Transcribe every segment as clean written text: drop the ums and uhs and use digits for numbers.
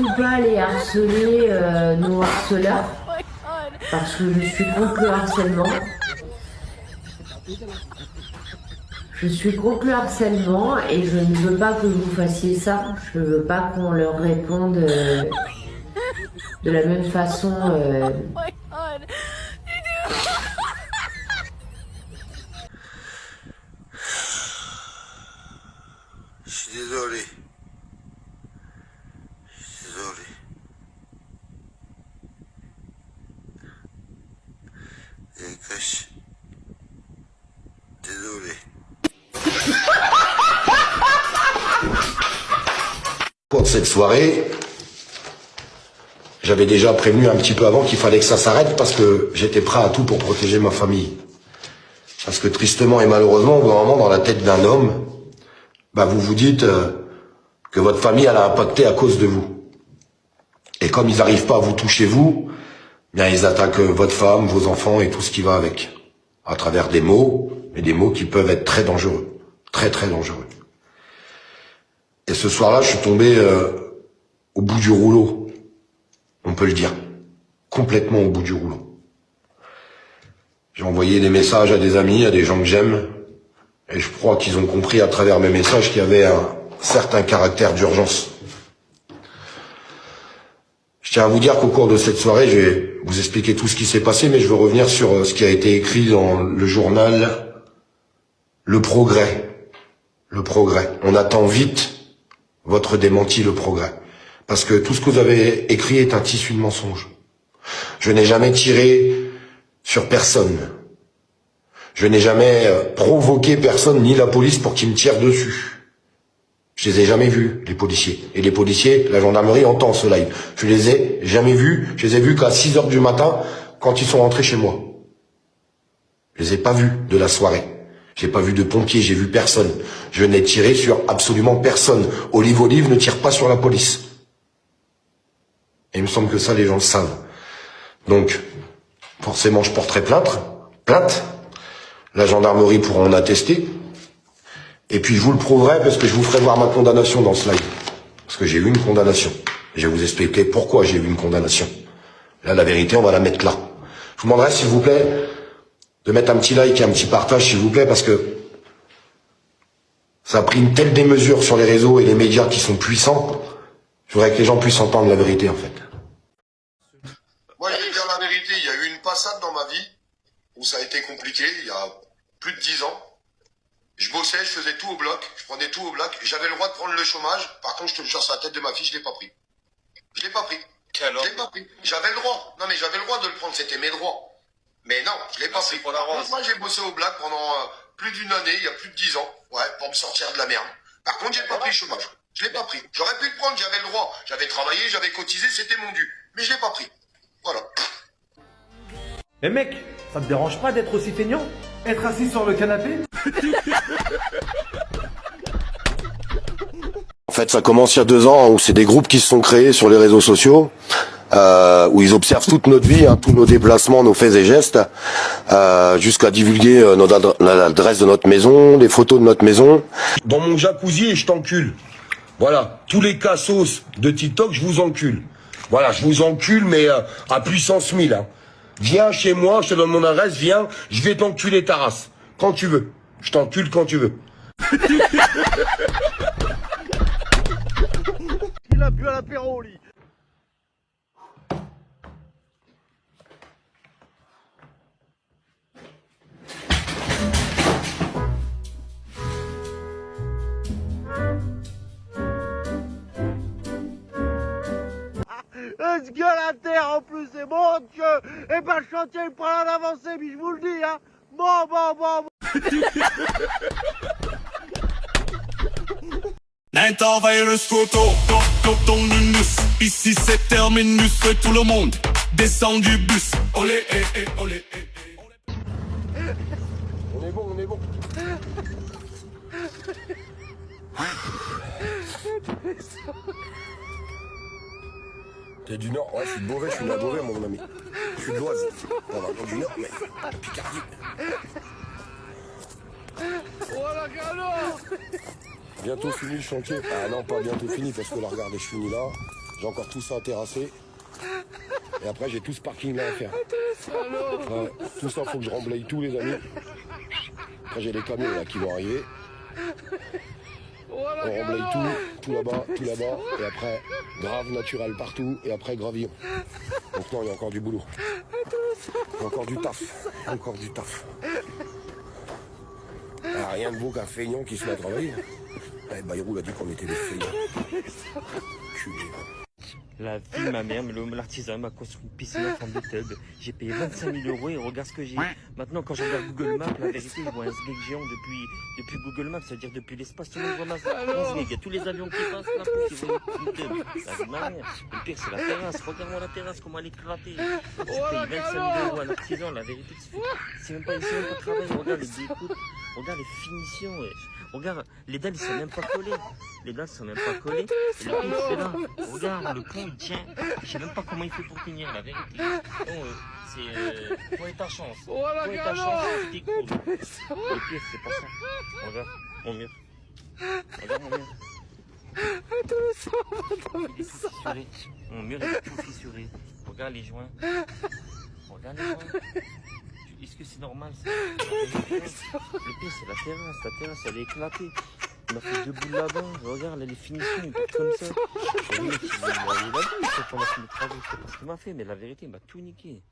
surtout pas les harceler, nos harceleurs, parce que je suis contre le harcèlement. Je suis contre le harcèlement et je ne veux pas que vous fassiez ça. Je veux pas qu'on leur réponde de la même façon. Je suis désolé. Je suis désolé. Cache. Désolé. Pour cette soirée, j'avais déjà prévenu un petit peu avant qu'il fallait que ça s'arrête parce que j'étais prêt à tout pour protéger ma famille. Parce que tristement et malheureusement, au bout d'un moment, dans la tête d'un homme, bah vous vous dites que votre famille elle a impacté à cause de vous. Et comme ils n'arrivent pas à vous toucher vous, bien ils attaquent votre femme, vos enfants et tout ce qui va avec. À travers des mots, mais des mots qui peuvent être très dangereux. Très très dangereux. Et ce soir-là, je suis tombé au bout du rouleau. On peut le dire. Complètement au bout du rouleau. J'ai envoyé des messages à des amis, à des gens que j'aime. Et je crois qu'ils ont compris à travers mes messages qu'il y avait un certain caractère d'urgence. Je tiens à vous dire qu'au cours de cette soirée, je vais vous expliquer tout ce qui s'est passé, mais je veux revenir sur ce qui a été écrit dans le journal Le Progrès. Le Progrès. On attend vite votre démenti, Le Progrès. Parce que tout ce que vous avez écrit est un tissu de mensonges. Je n'ai jamais tiré sur personne. Je n'ai jamais provoqué personne, ni la police, pour qu'ils me tirent dessus. Je les ai jamais vus, les policiers. Et les policiers, la gendarmerie entend ce live. Je les ai jamais vus. Je les ai vus qu'à 6 heures du matin, quand ils sont rentrés chez moi. Je les ai pas vus de la soirée. J'ai pas vu de pompiers, j'ai vu personne. Je n'ai tiré sur absolument personne. Olive ne tire pas sur la police. Et il me semble que ça, les gens le savent. Donc, forcément, je porterai plainte. La gendarmerie pourra en attester. Et puis, je vous le prouverai parce que je vous ferai voir ma condamnation dans ce live. Parce que j'ai eu une condamnation. Je vais vous expliquer pourquoi j'ai eu une condamnation. Là, la vérité, on va la mettre là. Je vous demanderai, s'il vous plaît, de mettre un petit like et un petit partage, s'il vous plaît, parce que ça a pris une telle démesure sur les réseaux et les médias qui sont puissants. Je voudrais que les gens puissent entendre la vérité, en fait. Moi, je vais dire la vérité. Il y a eu une passade dans ma vie où ça a été compliqué, il y a plus de 10 ans. Je bossais, je faisais tout au bloc, je prenais tout au bloc. J'avais le droit de prendre le chômage. Par contre, je te le jure sur la tête de ma fille, je l'ai pas pris. Je l'ai pas pris. Je l'ai pas pris. J'avais le droit. Non, mais j'avais le droit de le prendre, c'était mes droits. Mais non, je l'ai pas pris. Par contre, moi, j'ai bossé au bloc pendant plus d'une année, il y a plus de 10 ans. Ouais, pour me sortir de la merde. Par contre, j'ai pas pris le chômage. Je l'ai pas pris. J'aurais pu le prendre, j'avais le droit. J'avais travaillé, j'avais cotisé, c'était mon dû. Mais je l'ai pas pris. Voilà. Mais mec, ça te dérange pas d'être aussi feignant? Être assis sur le canapé? En fait, ça commence il y a 2 ans, où c'est des groupes qui se sont créés sur les réseaux sociaux, où ils observent toute notre vie, hein, tous nos déplacements, nos faits et gestes, jusqu'à divulguer l'adresse de notre maison, les photos de notre maison. Dans mon jacuzzi et je t'encule. Voilà, tous les cassos de TikTok, je vous encule. Voilà, je vous encule, mais à puissance 1000. Hein. Viens chez moi, je te donne mon adresse, viens, je vais t'enculer ta race. Quand tu veux. Je t'encule quand tu veux. Il a bu à l'apéro, lui. Ce gueule à terre en plus, c'est mon Dieu. Et ben le chantier il prend en avancée, mais je vous le dis, hein. Bon. Intervirus photo, ton minus. Ici c'est terminus, que tout le monde descend du bus. Olé, olé, On est bon. T'es du Nord? Ouais, je suis de Beauvais, je suis de la Beauvais, mon ami. Je suis de l'Oise. On va dans du Nord, mais Picardie. Oh la galère. Bientôt fini le chantier. Ah non, pas bientôt fini, parce que là, regardez, je finis là. J'ai encore tout ça à terrasser. Et après, j'ai tout ce parking là à faire. Ouais, tout ça, faut que je remblaye tous les amis. Après, j'ai les camions là qui vont arriver. On remblaye tout là-bas, et après, grave naturel partout, et après, gravillon. Donc non, il y a encore du boulot. Il y a encore du taf. Ah, rien de beau qu'un feignant qui se met à travailler. Eh, Bayrou a dit qu'on était des feignants. Culé. La vie de ma mère, mais l'artisan m'a construit une piscine en forme de tub. J'ai payé 25 000 € et regarde ce que j'ai. Maintenant, quand je regarde Google Maps, la vérité, je vois un sgeg géant depuis Google Maps, c'est-à-dire depuis l'espace, tout le monde voit ma sgeg. Il y a tous les avions qui passent là, pour qu'ils voient une tub. La vie de ma mère. Le pire, c'est la terrasse. Regarde-moi la terrasse, comment elle est grattée. J'ai payé 25 000 € à l'artisan, la vérité, c'est même pas travail. Regarde les découpes, regarde les finitions. Regarde, les dalles, ils sont même pas collés. Et le pire, c'est là. Regarde, le pont, il tient. Je sais même pas comment il fait pour tenir, la vérité. C'est... toi et ta chance. Toi et ta chance, tout est cool. Le pire, c'est pas ça. Regarde, mon mur. Regarde mon mur. Il est tout fissuré. Mon mur, il est tout fissuré. Regarde les joints. Est-ce que c'est normal ça? Le pire, c'est la terrasse, elle est éclatée. Il m'a fait 2 boules là-bas, regarde, là, les finitions, il porte comme ça. Le mec, il a dit, il faut qu'on a fini de travailler, je sais pas ce qu'il m'a fait, mais la vérité, il m'a tout niqué.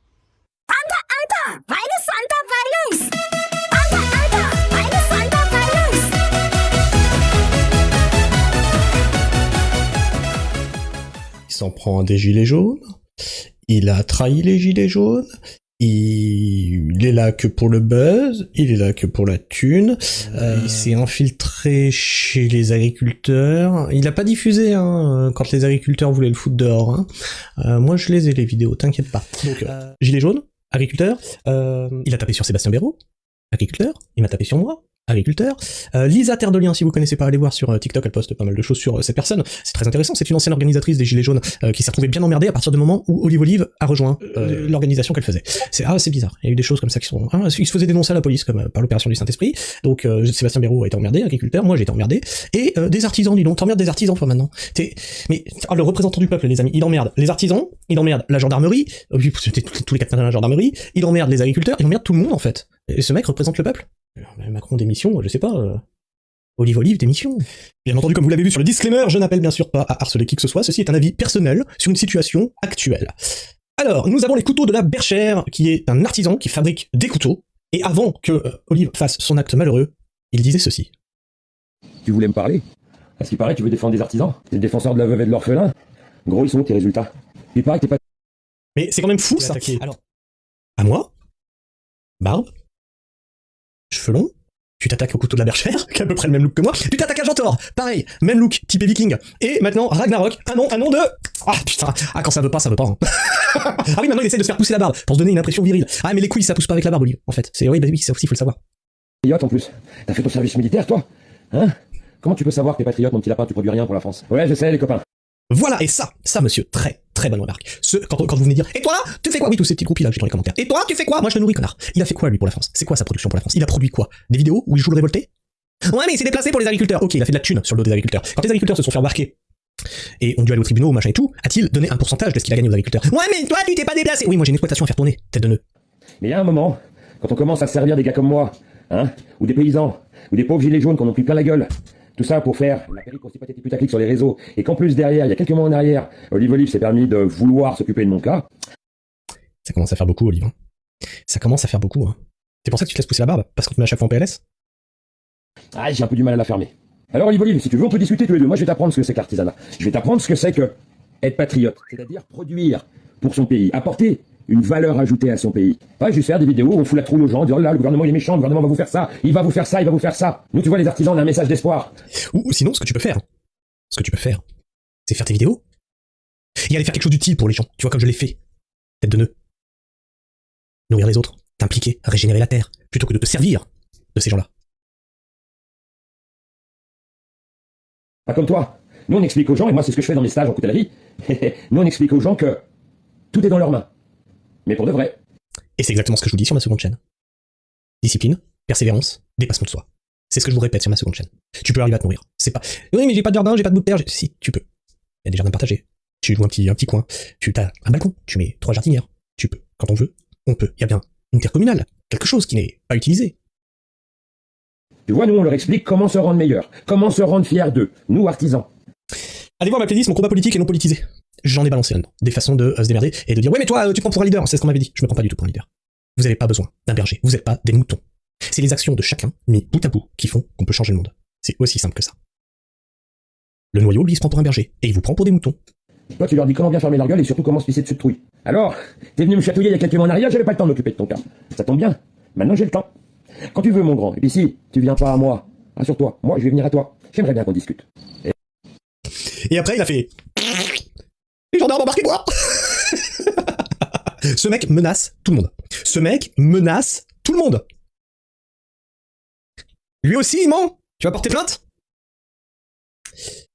Il s'en prend des gilets jaunes, il a trahi les gilets jaunes, il est là que pour le buzz, il est là que pour la thune, il s'est infiltré chez les agriculteurs, il a pas diffusé quand les agriculteurs voulaient le foutre dehors. Moi je les ai les vidéos, t'inquiète pas. Donc, gilet jaune, agriculteur, il a tapé sur Sébastien Béraud, agriculteur, il m'a tapé sur moi, agriculteur. Lisa Terdelien, si vous connaissez pas, allez voir sur TikTok, elle poste pas mal de choses sur cette personne. C'est très intéressant, c'est une ancienne organisatrice des Gilets jaunes qui s'est retrouvée bien emmerdée à partir du moment où Olive Olive a rejoint l'organisation qu'elle faisait. C'est bizarre, il y a eu des choses comme ça qui sont... il se faisait dénoncer à la police comme par l'opération du Saint-Esprit, donc Sébastien Béraud a été emmerdé, agriculteur, moi j'ai été emmerdé, et des artisans, dis donc, t'emmerdes des artisans toi maintenant. Mais le représentant du peuple, les amis, il emmerde les artisans, il emmerde la gendarmerie, tous les 4 matins de la gendarmerie, il emmerde les agriculteurs, il emmerde tout le monde en fait. Et ce mec représente le peuple. Macron démission, je sais pas. Olive Olive démission. Bien entendu, comme vous l'avez vu sur le disclaimer, je n'appelle bien sûr pas à harceler qui que ce soit, ceci est un avis personnel sur une situation actuelle. Alors, nous avons les couteaux de la Berchère, qui est un artisan qui fabrique des couteaux, et avant que Olive fasse son acte malheureux, il disait ceci. Tu voulais me parler? À ce qui paraît, tu veux défendre des artisans? T'es le défenseur de la veuve et de l'orphelin? Gros, ils sont où tes résultats? Il paraît que t'es pas... Mais c'est quand même fou, ça. Alors, à moi? Barbe? Cheveux longs, tu t'attaques au couteau de la Berchère, qui a à peu près le même look que moi, tu t'attaques à Jantor, pareil, même look, typé viking, et maintenant Ragnarok, un nom de... Ah putain, quand ça veut pas, ah oui, maintenant il essaie de se faire pousser la barbe, pour se donner une impression virile. Ah mais les couilles ça pousse pas avec la barbe, Olive, en fait. Oui, ça aussi, faut le savoir. Patriote en plus, t'as fait ton service militaire toi? Hein? Comment tu peux savoir que t'es patriote, mon petit lapin, tu produis rien pour la France? Ouais, je sais les copains. Voilà, et ça monsieur, très bonne remarque. Quand vous venez dire, et toi, tu fais quoi? Oui, tous ces petits groupies là que j'ai dans les commentaires. Et toi, tu fais quoi? Moi je te nourris, connard. Il a fait quoi lui pour la France? C'est quoi sa production pour la France? Il a produit quoi? Des vidéos où il joue le révolté? Ouais, mais il s'est déplacé pour les agriculteurs. Ok, il a fait de la thune sur le dos des agriculteurs. Quand les agriculteurs se sont fait embarquer et ont dû aller aux tribunaux, machin et tout, a-t-il donné un pourcentage de ce qu'il a gagné aux agriculteurs? Ouais, mais toi, tu t'es pas déplacé. Oui, moi j'ai une exploitation à faire tourner, tête de nœud. Mais il y a un moment, quand on commence à se servir des gars comme moi, ou des paysans, ou des pauvres gilets jaunes qu'on en pris plein la gueule, tout ça pour faire la péricostipathie putaclic sur les réseaux, et qu'en plus derrière, il y a quelques mois en arrière, Olive Olive s'est permis de vouloir s'occuper de mon cas. Ça commence à faire beaucoup, Olive. Ça commence à faire beaucoup. C'est pour ça que tu te laisses pousser la barbe? Parce qu'on te met à chaque fois en PLS? Ah, j'ai un peu du mal à la fermer. Alors Olive Olive, si tu veux, on peut discuter tous les deux. Moi, je vais t'apprendre ce que c'est que l'artisanat. Je vais t'apprendre ce que c'est que être patriote, c'est-à-dire produire pour son pays, apporter une valeur ajoutée à son pays. Pas juste faire des vidéos où on fout la trouille aux gens, dire oh là, le gouvernement il est méchant, le gouvernement va vous faire ça, il va vous faire ça, il va vous faire ça. Nous, tu vois, les artisans, on a un message d'espoir. Ou sinon, ce que tu peux faire, c'est faire tes vidéos et aller faire quelque chose d'utile pour les gens. Tu vois, comme je l'ai fait. Tête de nœud. Nourrir les autres, t'impliquer, régénérer la terre, plutôt que de te servir de ces gens-là. Pas comme toi. Nous, on explique aux gens, et moi, c'est ce que je fais dans mes stages en coutellerie, nous, on explique aux gens que tout est dans leurs mains. Mais pour de vrai. Et c'est exactement ce que je vous dis sur ma seconde chaîne. Discipline, persévérance, dépassement de soi. C'est ce que je vous répète sur ma seconde chaîne. Tu peux arriver à te nourrir. C'est pas... Oui, mais j'ai pas de jardin, j'ai pas de bout de terre. Si, tu peux. Il y a des jardins partagés. Tu loues un petit coin. Tu as un balcon. Tu mets 3 jardinières. Tu peux. Quand on veut, on peut. Il y a bien une intercommunale. Quelque chose qui n'est pas utilisé. Tu vois, nous, on leur explique comment se rendre meilleur, comment se rendre fier d'eux, nous, artisans. Allez voir ma playlist, mon combat politique et non politisé. J'en ai balancé là-dedans. Des façons de se démerder et de dire, ouais, mais toi, tu prends pour un leader. C'est ce qu'on m'avait dit. Je me prends pas du tout pour un leader. Vous n'avez pas besoin d'un berger. Vous n'êtes pas des moutons. C'est les actions de chacun, mis bout à bout, qui font qu'on peut changer le monde. C'est aussi simple que ça. Le noyau, lui, il se prend pour un berger. Et il vous prend pour des moutons. Toi, tu leur dis comment bien fermer leur gueule et surtout comment se pisser dessus de trouille. Alors, t'es venu me chatouiller il y a quelques mois en arrière, j'avais pas le temps de m'occuper de ton cas. Ça tombe bien. Maintenant, j'ai le temps. Quand tu veux, mon grand. Et puis si tu viens pas à moi, rassure-toi, moi, je vais venir à toi. J'aimerais bien qu'on discute. Et après, il a fait... Les gendarmes, embarquez-moi. Ce mec menace tout le monde. Ce mec menace tout le monde. Lui aussi, il ment. Tu vas porter plainte?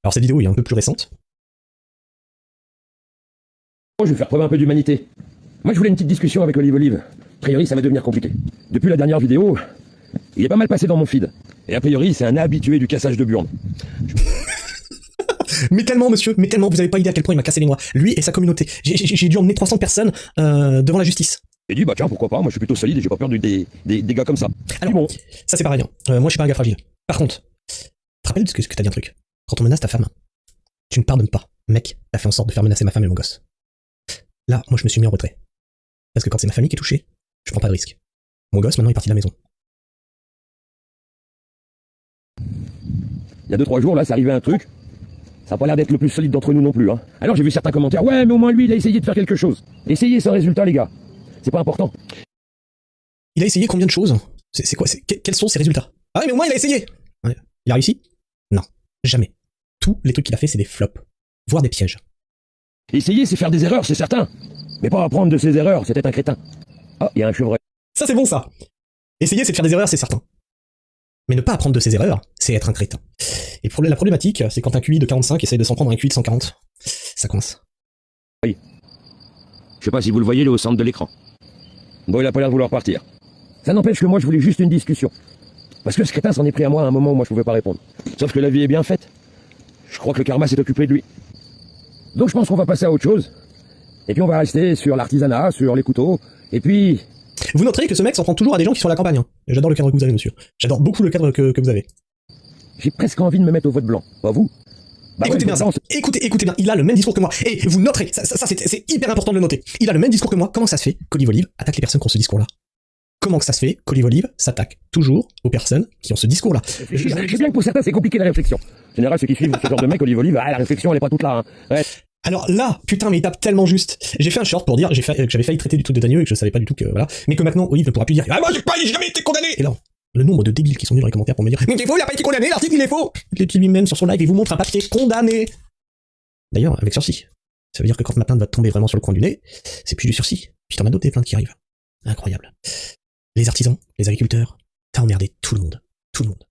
Alors cette vidéo est un peu plus récente. Je vais faire preuve un peu d'humanité. Moi, je voulais une petite discussion avec Olive. A priori, ça va devenir compliqué. Depuis la dernière vidéo, il est pas mal passé dans mon feed. Et a priori, c'est un habitué du cassage de burnes. Mais tellement, monsieur, mais tellement, vous avez pas idée à quel point il m'a cassé les noix. Lui et sa communauté. J'ai dû emmener 300 personnes devant la justice. J'ai dit, bah tiens, pourquoi pas, moi je suis plutôt solide et j'ai pas peur des gars comme ça. Alors, bon, ça c'est pareil, hein. Moi je suis pas un gars fragile. Par contre, tu te rappelles de ce que t'as dit un truc? Quand on menace ta femme, tu ne pardonnes pas. Mec, t'as fait en sorte de faire menacer ma femme et mon gosse. Là, moi je me suis mis en retrait. Parce que quand c'est ma famille qui est touchée, je prends pas de risque. Mon gosse maintenant est parti de la maison. Il y a 2-3 jours, là, c'est arrivé un truc. Ça a pas l'air d'être le plus solide d'entre nous non plus, hein. Alors j'ai vu certains commentaires, ouais, mais au moins lui, il a essayé de faire quelque chose. Essayez sans résultat, les gars. C'est pas important. Il a essayé combien de choses? C'est quoi? Quels sont ses résultats? Ah oui, mais au moins il a essayé. Ouais. Il a réussi? Non, jamais. Tous les trucs qu'il a fait, c'est des flops, voire des pièges. Essayer, c'est faire des erreurs, c'est certain. Mais pas apprendre de ses erreurs, c'était un crétin. Ah, il y a un chevreuil. Ça c'est bon ça. Essayer, c'est de faire des erreurs, c'est certain. Mais ne pas apprendre de ses erreurs, c'est être un crétin. Et la problématique, c'est quand un QI de 45 essaye de s'en prendre un QI de 140. Ça coince. Oui. Je sais pas si vous le voyez, il est au centre de l'écran. Bon, il a pas l'air de vouloir partir. Ça n'empêche que moi, je voulais juste une discussion. Parce que ce crétin s'en est pris à moi à un moment où moi je pouvais pas répondre. Sauf que la vie est bien faite. Je crois que le karma s'est occupé de lui. Donc je pense qu'on va passer à autre chose. Et puis on va rester sur l'artisanat, sur les couteaux, et puis... Vous noterez que ce mec s'en prend toujours à des gens qui sont à la campagne. Hein. J'adore le cadre que vous avez, monsieur. J'adore beaucoup le cadre que vous avez. J'ai presque envie de me mettre au vote blanc. Pas vous? Bah écoutez ouais, bien ça. Écoutez bien. Il a le même discours que moi. Et vous noterez, ça c'est hyper important de le noter. Il a le même discours que moi. Comment ça se fait qu'Olive Olive attaque les personnes qui ont ce discours-là? Comment que ça se fait qu'Olive Olive s'attaque toujours aux personnes qui ont ce discours-là? Je sais bien que pour certains, c'est compliqué la réflexion. En général, ceux qui suivent ce genre de mec, Olive Olive, la réflexion, elle est pas toute là. Hein. Ouais. Alors là, putain, mais il tape tellement juste. J'ai fait un short pour dire que j'avais failli traiter du truc de Dagneau et que je savais pas du tout que voilà, mais que maintenant Olive ne pourra plus dire ah moi j'ai jamais été condamné. Et là, le nombre de débiles qui sont venus dans les commentaires pour me dire mais c'est faux, il a pas été condamné, l'article il est faux. Il lui-même sur son live et vous montre un papier condamné. D'ailleurs, avec sursis. Ça veut dire que quand ma plainte va te tomber vraiment sur le coin du nez, c'est plus du sursis. Puis t'en as d'autres des plaintes qui arrivent. Incroyable. Les artisans, les agriculteurs, t'as emmerdé tout le monde. Tout le monde.